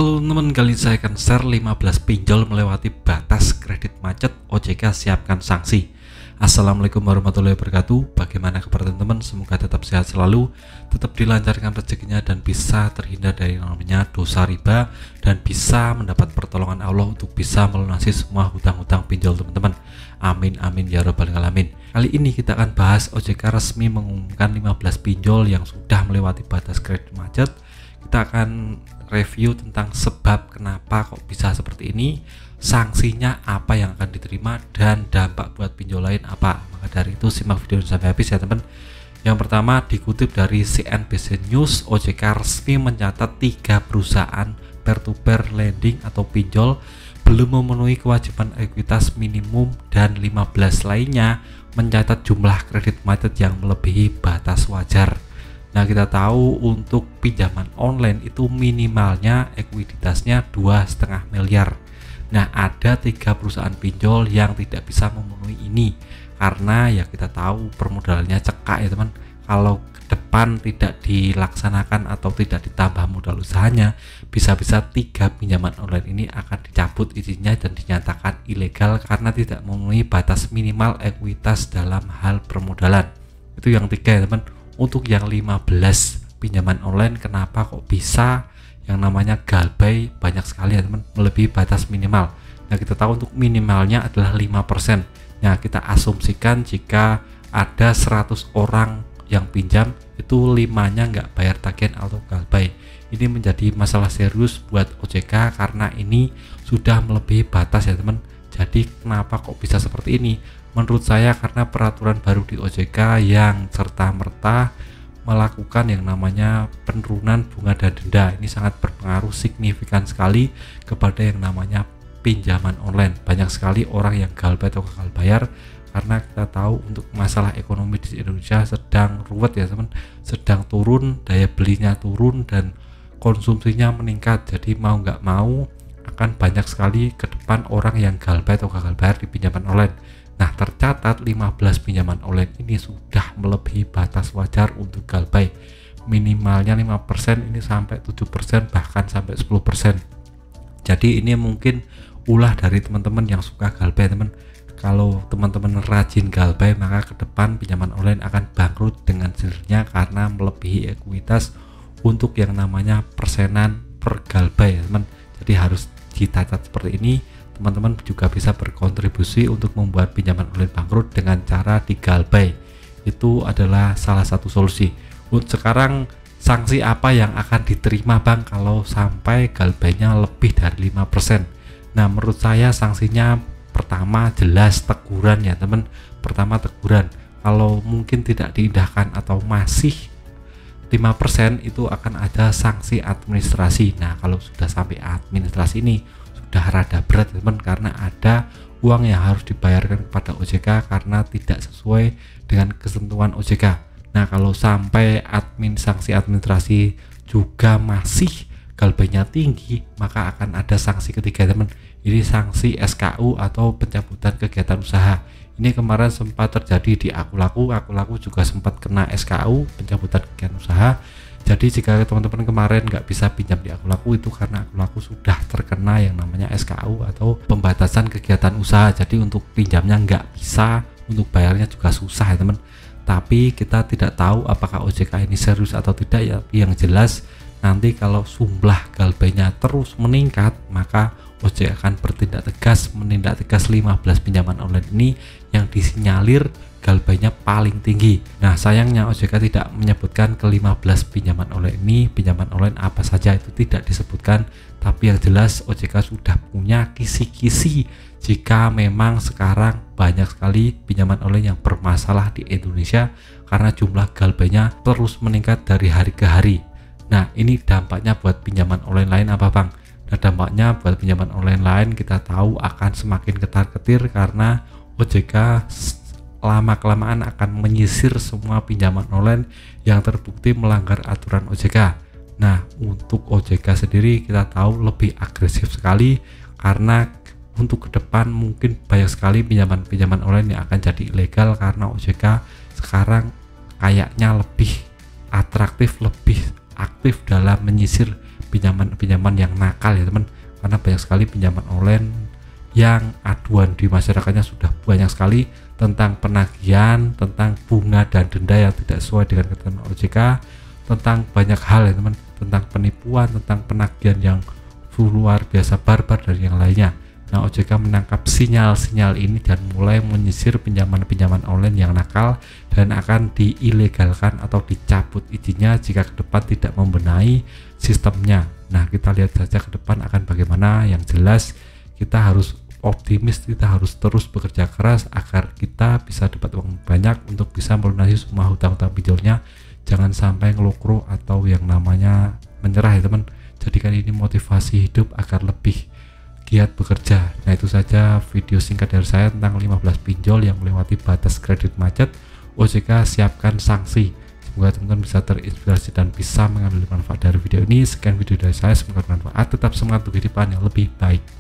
Halo teman, kali ini saya akan share 15 pinjol melewati batas kredit macet, OJK siapkan sanksi. Assalamualaikum warahmatullahi wabarakatuh. Bagaimana kabar teman-teman? Semoga tetap sehat selalu, tetap dilancarkan rezekinya, dan bisa terhindar dari namanya dosa riba, dan bisa mendapat pertolongan Allah untuk bisa melunasi semua hutang-hutang pinjol teman-teman. Amin amin ya rabbal alamin. Kali ini kita akan bahas OJK resmi mengumumkan 15 pinjol yang sudah melewati batas kredit macet. Kita akan review tentang sebab kenapa kok bisa seperti ini, sanksinya apa yang akan diterima, dan dampak buat pinjol lain apa. Maka dari itu simak video sampai habis ya teman. Yang pertama dikutip dari CNBC News, OJK resmi mencatat 3 perusahaan peer-to-peer lending atau pinjol belum memenuhi kewajiban ekuitas minimum, dan 15 lainnya mencatat jumlah kredit macet yang melebihi batas wajar. Nah, kita tahu untuk pinjaman online itu minimalnya ekuiditasnya 2,5 miliar. Nah, ada 3 perusahaan pinjol yang tidak bisa memenuhi ini karena ya kita tahu permodalannya cekak ya teman. Kalau ke depan tidak dilaksanakan atau tidak ditambah modal usahanya, bisa-bisa 3 pinjaman online ini akan dicabut izinnya dan dinyatakan ilegal karena tidak memenuhi batas minimal ekuitas dalam hal permodalan. Itu yang 3 ya teman. Untuk yang 15 pinjaman online, kenapa kok bisa yang namanya galbay banyak sekali ya teman, melebihi batas minimal. Nah, kita tahu untuk minimalnya adalah 5%. Nah, kita asumsikan jika ada 100 orang yang pinjam, itu 5-nya nggak bayar tagihan atau galbay. Ini menjadi masalah serius buat OJK karena ini sudah melebihi batas ya teman. Jadi kenapa kok bisa seperti ini? Menurut saya karena peraturan baru di OJK yang serta-merta melakukan yang namanya penurunan bunga dan denda. Ini sangat berpengaruh signifikan sekali kepada yang namanya pinjaman online. Banyak sekali orang yang galbay atau gagal bayar karena kita tahu untuk masalah ekonomi di Indonesia sedang ruwet ya teman, sedang turun, daya belinya turun dan konsumsinya meningkat. Jadi mau nggak mau akan banyak sekali ke depan orang yang galbay atau gagal bayar di pinjaman online. Nah, tercatat 15 pinjaman online ini sudah melebihi batas wajar untuk galbay. Minimalnya 5%, ini sampai 7%, bahkan sampai 10%. Jadi ini mungkin ulah dari teman-teman yang suka galbay teman. Kalau teman-teman rajin galbay, maka ke depan pinjaman online akan bangkrut dengan sendirinya karena melebihi ekuitas untuk yang namanya persenan per galbay teman. Jadi harus dicatat seperti ini. Teman-teman juga bisa berkontribusi untuk membuat pinjaman online bangkrut dengan cara digalbay. Itu adalah salah satu solusi. Untuk sekarang, sanksi apa yang akan diterima Bang kalau sampai galbaynya lebih dari 5%? Nah, menurut saya sanksinya pertama jelas teguran ya teman. Pertama teguran. Kalau mungkin tidak diindahkan atau masih 5%, itu akan ada sanksi administrasi. Nah, kalau sudah sampai administrasi ini sudah rada berat teman, karena ada uang yang harus dibayarkan kepada OJK karena tidak sesuai dengan ketentuan OJK. Nah, kalau sampai sanksi administrasi juga masih galbaynya tinggi, maka akan ada sanksi ketiga teman. Ini sanksi SKU atau pencabutan kegiatan usaha. Ini kemarin sempat terjadi di Akulaku juga sempat kena SKU, pencabutan kegiatan usaha. Jadi jika teman-teman kemarin nggak bisa pinjam di Akulaku, itu karena Akulaku sudah terkena yang namanya SKU atau pembatasan kegiatan usaha. Jadi untuk pinjamnya nggak bisa, untuk bayarnya juga susah ya teman. Tapi kita tidak tahu apakah OJK ini serius atau tidak ya. Yang jelas nanti kalau jumlah galbaynya terus meningkat, maka OJK akan bertindak tegas, menindak tegas 15 pinjaman online ini yang disinyalir galbaynya paling tinggi. Nah, sayangnya OJK tidak menyebutkan ke 15 pinjaman online ini, pinjaman online apa saja itu tidak disebutkan. Tapi yang jelas OJK sudah punya kisi-kisi jika memang sekarang banyak sekali pinjaman online yang bermasalah di Indonesia karena jumlah galbaynya terus meningkat dari hari ke hari. Nah, ini dampaknya buat pinjaman online lain apa Bang? Nah, dampaknya buat pinjaman online lain kita tahu akan semakin ketar-ketir karena OJK lama-kelamaan akan menyisir semua pinjaman online yang terbukti melanggar aturan OJK. Nah, untuk OJK sendiri kita tahu lebih agresif sekali karena untuk ke depan mungkin banyak sekali pinjaman-pinjaman online yang akan jadi ilegal karena OJK sekarang kayaknya lebih atraktif, lebih aktif dalam menyisir pinjaman yang nakal ya teman, karena banyak sekali pinjaman online yang aduan di masyarakatnya sudah banyak sekali tentang penagihan, tentang bunga dan denda yang tidak sesuai dengan ketentuan OJK, tentang banyak hal ya teman, tentang penipuan, tentang penagihan yang luar biasa barbar dari yang lainnya. Nah, OJK menangkap sinyal-sinyal ini dan mulai menyisir pinjaman-pinjaman online yang nakal dan akan diilegalkan atau dicabut izinnya jika ke depan tidak membenahi sistemnya. Nah, kita lihat saja ke depan akan bagaimana. Yang jelas kita harus optimis, kita harus terus bekerja keras agar kita bisa dapat uang banyak untuk bisa melunasi semua hutang-hutang pinjolnya. Jangan sampai ngelukro atau yang namanya menyerah ya teman. Jadikan ini motivasi hidup agar lebih giat bekerja. Nah, itu saja video singkat dari saya tentang 15 pinjol yang melewati batas kredit macet. OJK siapkan sanksi. Semoga teman-teman bisa terinspirasi dan bisa mengambil manfaat dari video ini. Sekian video dari saya, semoga bermanfaat. Tetap semangat untuk kehidupan yang lebih baik.